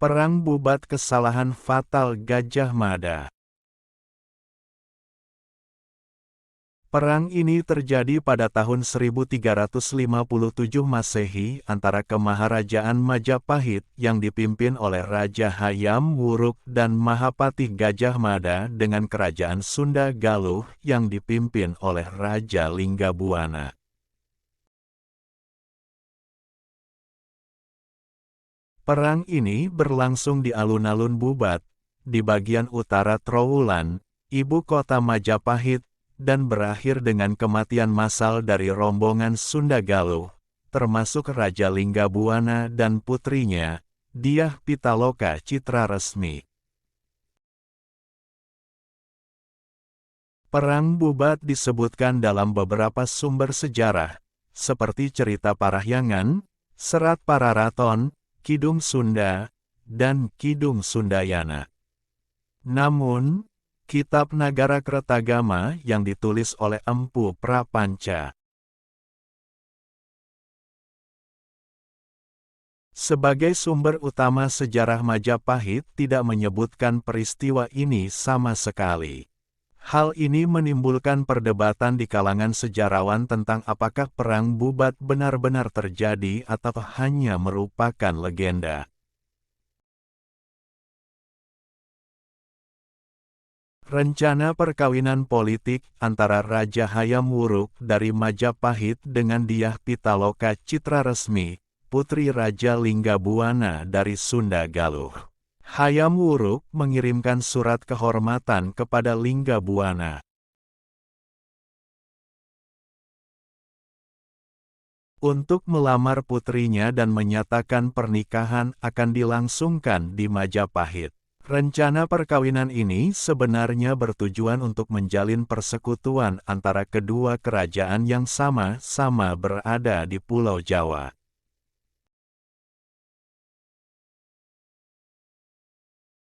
Perang Bubat Kesalahan Fatal Gajah Mada. Perang ini terjadi pada tahun 1357 Masehi antara Kemaharajaan Majapahit yang dipimpin oleh Raja Hayam Wuruk dan Mahapatih Gajah Mada dengan Kerajaan Sunda Galuh yang dipimpin oleh Raja Linggabuana. Perang ini berlangsung di alun-alun Bubat, di bagian utara Trowulan, ibu kota Majapahit, dan berakhir dengan kematian massal dari rombongan Sunda Galuh, termasuk Raja Linggabuana dan putrinya, Dyah Pitaloka Citraresmi. Perang Bubat disebutkan dalam beberapa sumber sejarah, seperti cerita Parahyangan, Serat Pararaton, Kidung Sunda, dan Kidung Sundayana. Namun, Kitab Nagara Kretagama yang ditulis oleh Empu Prapanca sebagai sumber utama sejarah Majapahit tidak menyebutkan peristiwa ini sama sekali. Hal ini menimbulkan perdebatan di kalangan sejarawan tentang apakah Perang Bubat benar-benar terjadi atau hanya merupakan legenda. Rencana perkawinan politik antara Raja Hayam Wuruk dari Majapahit dengan Dyah Pitaloka Citraresmi, putri Raja Linggabuana dari Sunda Galuh. Hayam Wuruk mengirimkan surat kehormatan kepada Linggabuana. Untuk melamar putrinya dan menyatakan pernikahan akan dilangsungkan di Majapahit. Rencana perkawinan ini sebenarnya bertujuan untuk menjalin persekutuan antara kedua kerajaan yang sama-sama berada di Pulau Jawa.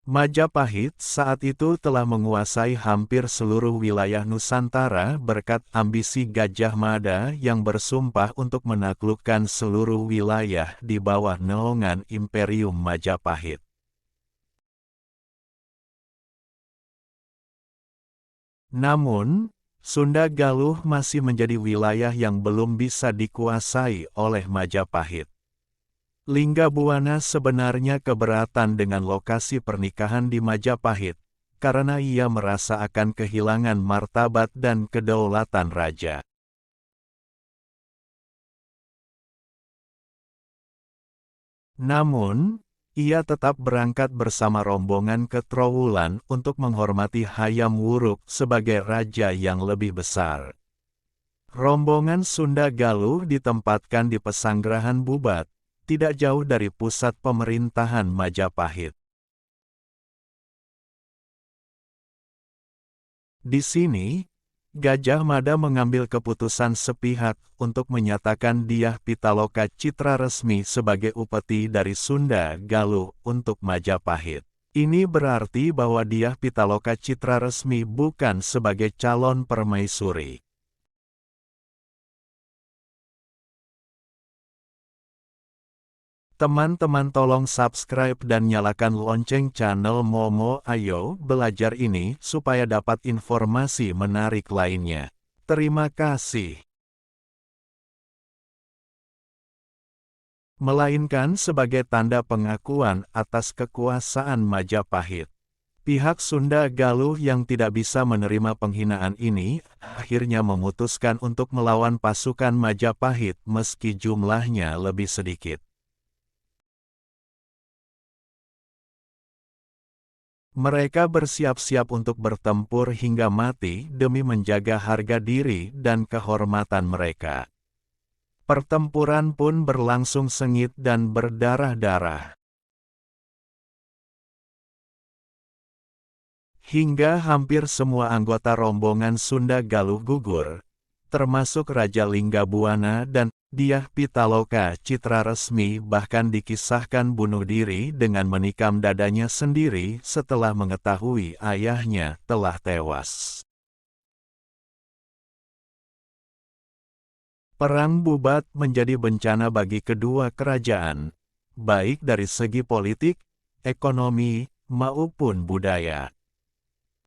Majapahit saat itu telah menguasai hampir seluruh wilayah Nusantara berkat ambisi Gajah Mada yang bersumpah untuk menaklukkan seluruh wilayah di bawah naungan Imperium Majapahit. Namun, Sunda Galuh masih menjadi wilayah yang belum bisa dikuasai oleh Majapahit. Linggabuana sebenarnya keberatan dengan lokasi pernikahan di Majapahit, karena ia merasa akan kehilangan martabat dan kedaulatan raja. Namun, ia tetap berangkat bersama rombongan ke Trowulan untuk menghormati Hayam Wuruk sebagai raja yang lebih besar. Rombongan Sunda Galuh ditempatkan di Pesanggerahan Bubat, tidak jauh dari pusat pemerintahan Majapahit. Di sini, Gajah Mada mengambil keputusan sepihak untuk menyatakan Dyah Pitaloka Citraresmi sebagai upeti dari Sunda Galuh untuk Majapahit. Ini berarti bahwa Dyah Pitaloka Citraresmi bukan sebagai calon permaisuri. Teman-teman tolong subscribe dan nyalakan lonceng channel Momo Ayo Belajar ini supaya dapat informasi menarik lainnya. Terima kasih. Melainkan sebagai tanda pengakuan atas kekuasaan Majapahit. Pihak Sunda Galuh yang tidak bisa menerima penghinaan ini, akhirnya memutuskan untuk melawan pasukan Majapahit meski jumlahnya lebih sedikit. Mereka bersiap-siap untuk bertempur hingga mati demi menjaga harga diri dan kehormatan mereka. Pertempuran pun berlangsung sengit dan berdarah-darah. Hingga hampir semua anggota rombongan Sunda Galuh gugur, termasuk Raja Linggabuana dan Dyah Pitaloka Citraresmi bahkan dikisahkan bunuh diri dengan menikam dadanya sendiri setelah mengetahui ayahnya telah tewas. Perang Bubat menjadi bencana bagi kedua kerajaan, baik dari segi politik, ekonomi, maupun budaya.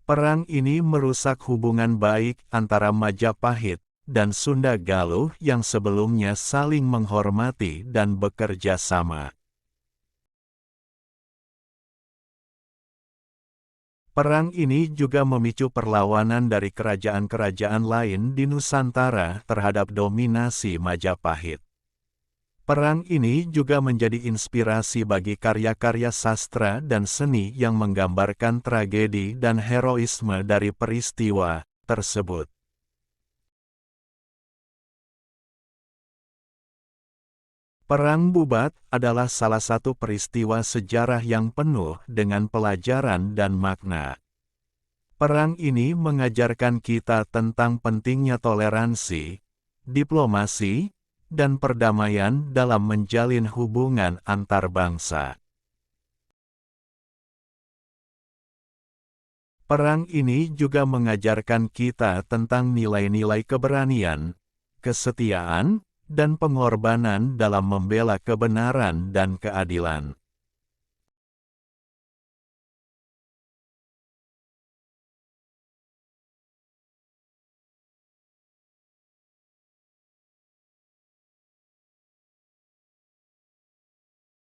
Perang ini merusak hubungan baik antara Majapahit dan Sunda Galuh yang sebelumnya saling menghormati dan bekerja sama. Perang ini juga memicu perlawanan dari kerajaan-kerajaan lain di Nusantara terhadap dominasi Majapahit. Perang ini juga menjadi inspirasi bagi karya-karya sastra dan seni yang menggambarkan tragedi dan heroisme dari peristiwa tersebut. Perang Bubat adalah salah satu peristiwa sejarah yang penuh dengan pelajaran dan makna. Perang ini mengajarkan kita tentang pentingnya toleransi, diplomasi, dan perdamaian dalam menjalin hubungan antar bangsa. Perang ini juga mengajarkan kita tentang nilai-nilai keberanian, kesetiaan, dan pengorbanan dalam membela kebenaran dan keadilan.